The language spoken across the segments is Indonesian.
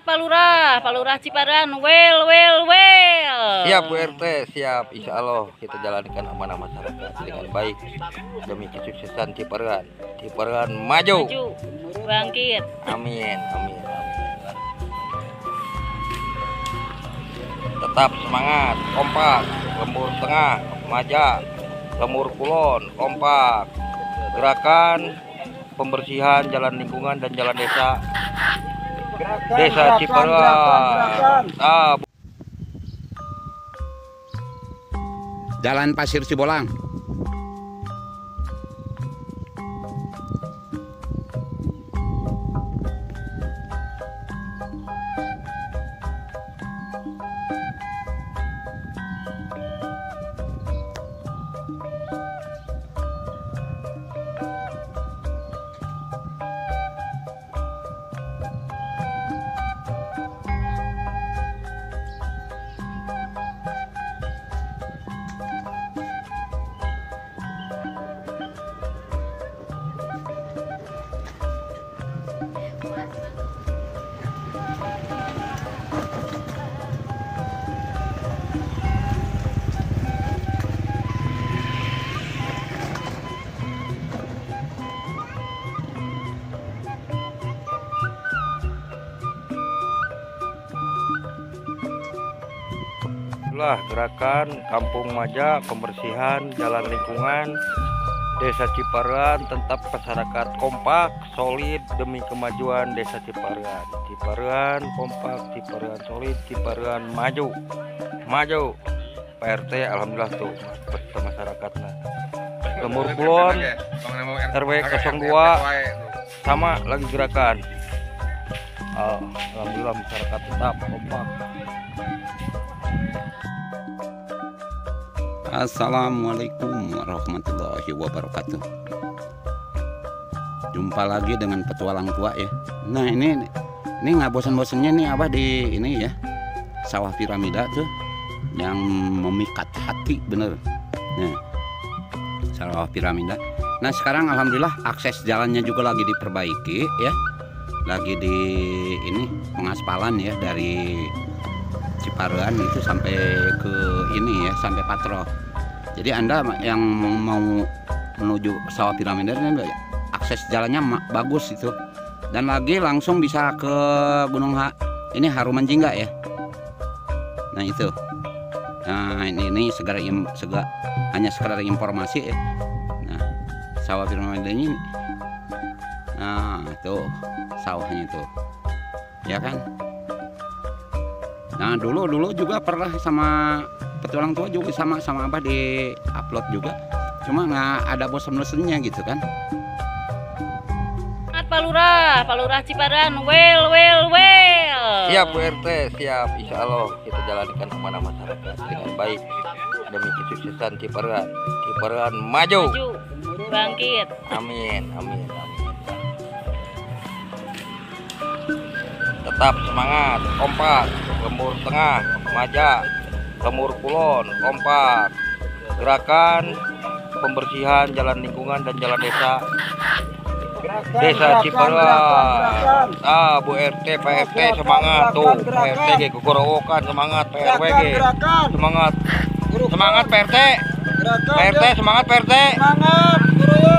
Pak Lurah, Pak Lurah Ciparan, well. Siap Bu RT, siap. Insya Allah kita jalankan amanah masyarakat dengan baik demi kesuksesan Ciparan. Ciparan maju. Bangkit. Amin. Tetap semangat, kompak, lembur tengah, maja, lembur kulon, kompak. Gerakan pembersihan jalan lingkungan dan jalan desa. Desa Ciparan. Jalan Pasir Cibolang. Itulah gerakan Kampung Maja, pembersihan jalan lingkungan Desa Ciparan. Tetap masyarakat kompak, solid demi kemajuan Desa Ciparan. Ciparan kompak, Ciparan solid, Ciparan maju. Pak RT alhamdulillah tuh beserta masyarakatnya. Lembur Kulon RW 02 sama lagi gerakan. Alhamdulillah masyarakat tetap kompak. Assalamualaikum warahmatullahi wabarakatuh. Jumpa lagi dengan petualang tua ya. Nah ini nggak bosan-bosannya nih Abah di ini ya, sawah piramida tuh yang memikat hati bener. Nah, sawah piramida. Nah sekarang alhamdulillah akses jalannya juga lagi diperbaiki ya, lagi di ini pengaspalan ya dari Ciparan itu sampai ke ini ya, sampai Patrol. Jadi Anda yang mau menuju sawah piramida ini akses jalannya bagus itu, dan lagi langsung bisa ke Gunung ini Harumanjingga ya. Nah itu, nah ini hanya sekedar informasi ya. Nah sawah piramida ini, nah tuh sawahnya tuh, ya kan. Nah dulu juga pernah sama petualang tua juga sama Abah di upload juga, cuma nggak ada bosan-bosannya gitu kan. Pak Lurah Ciparan, well. Siap Bu RT, siap. Insya Allah kita jalankan amanah masyarakat dengan baik demi kesuksesan Ciparan. Ciparan maju. Bangkit. Amin. Tetap semangat, kompak, lembur tengah, maja, lembur kulon, kompak. Gerakan pembersihan jalan lingkungan dan jalan desa. Desa Ciparan. Bu RT, Pak RT semangat tuh. Pak RT ge gogorowokan semangat, Pak RW ge semangat. Semangat Pak RT. Pak RT semangat Pak RT. Semangat, Guru.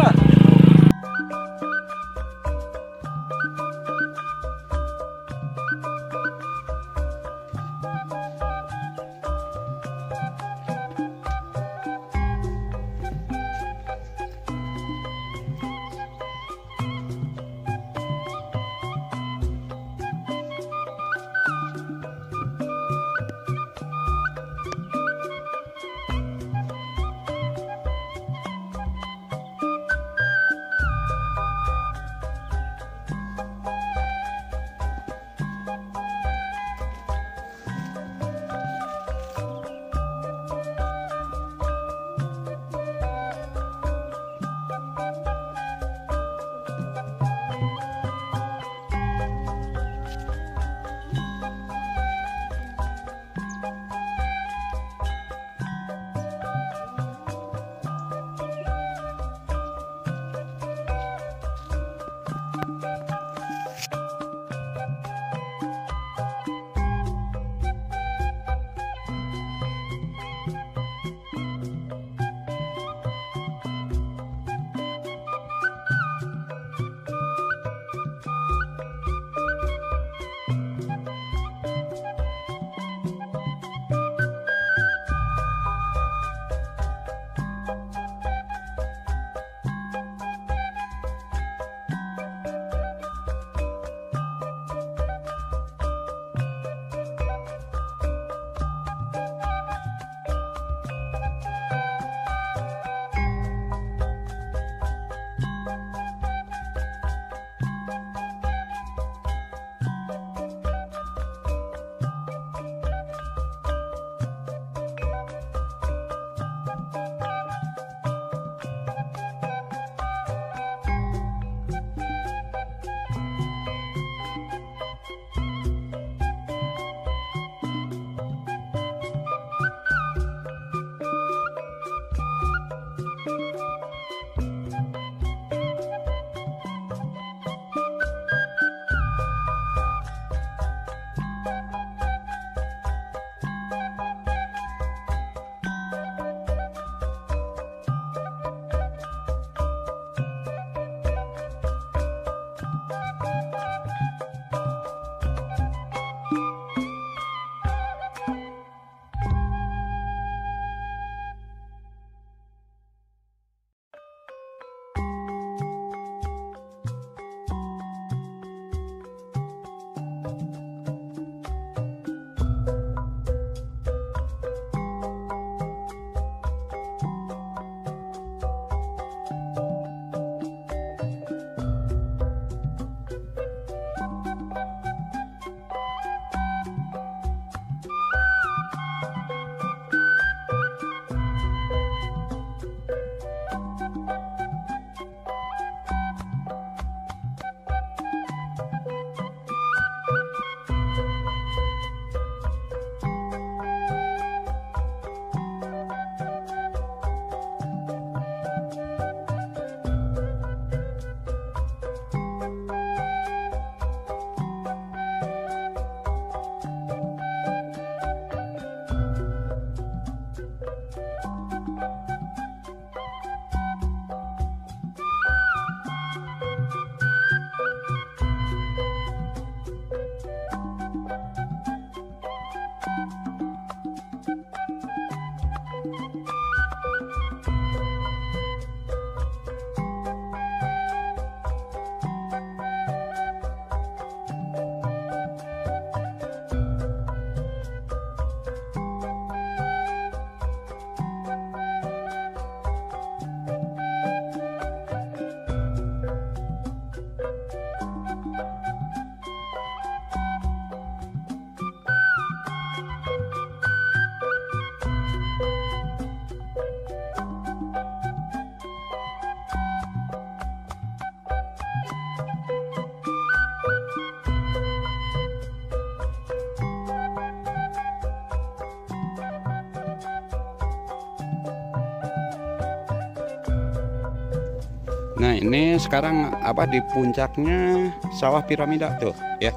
Nah ini sekarang apa di puncaknya sawah piramida tuh ya,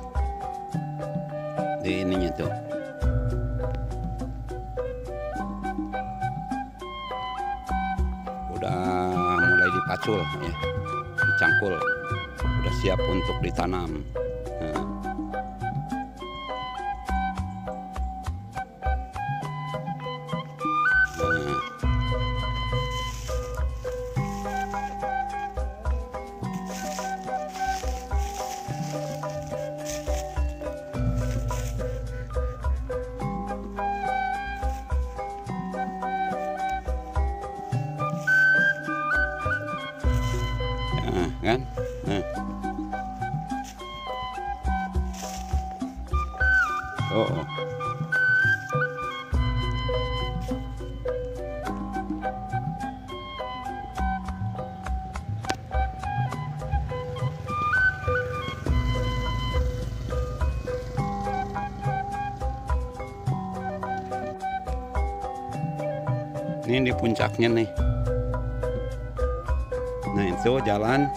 di ininya tuh. Udah mulai dipacul ya, dicangkul, udah siap untuk ditanam. Nah. Nah, kan? Nah. Oh. Ini di puncaknya nih. Nah itu jalan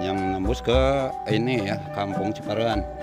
yang nembus ke ini ya, Kampung Ciparean.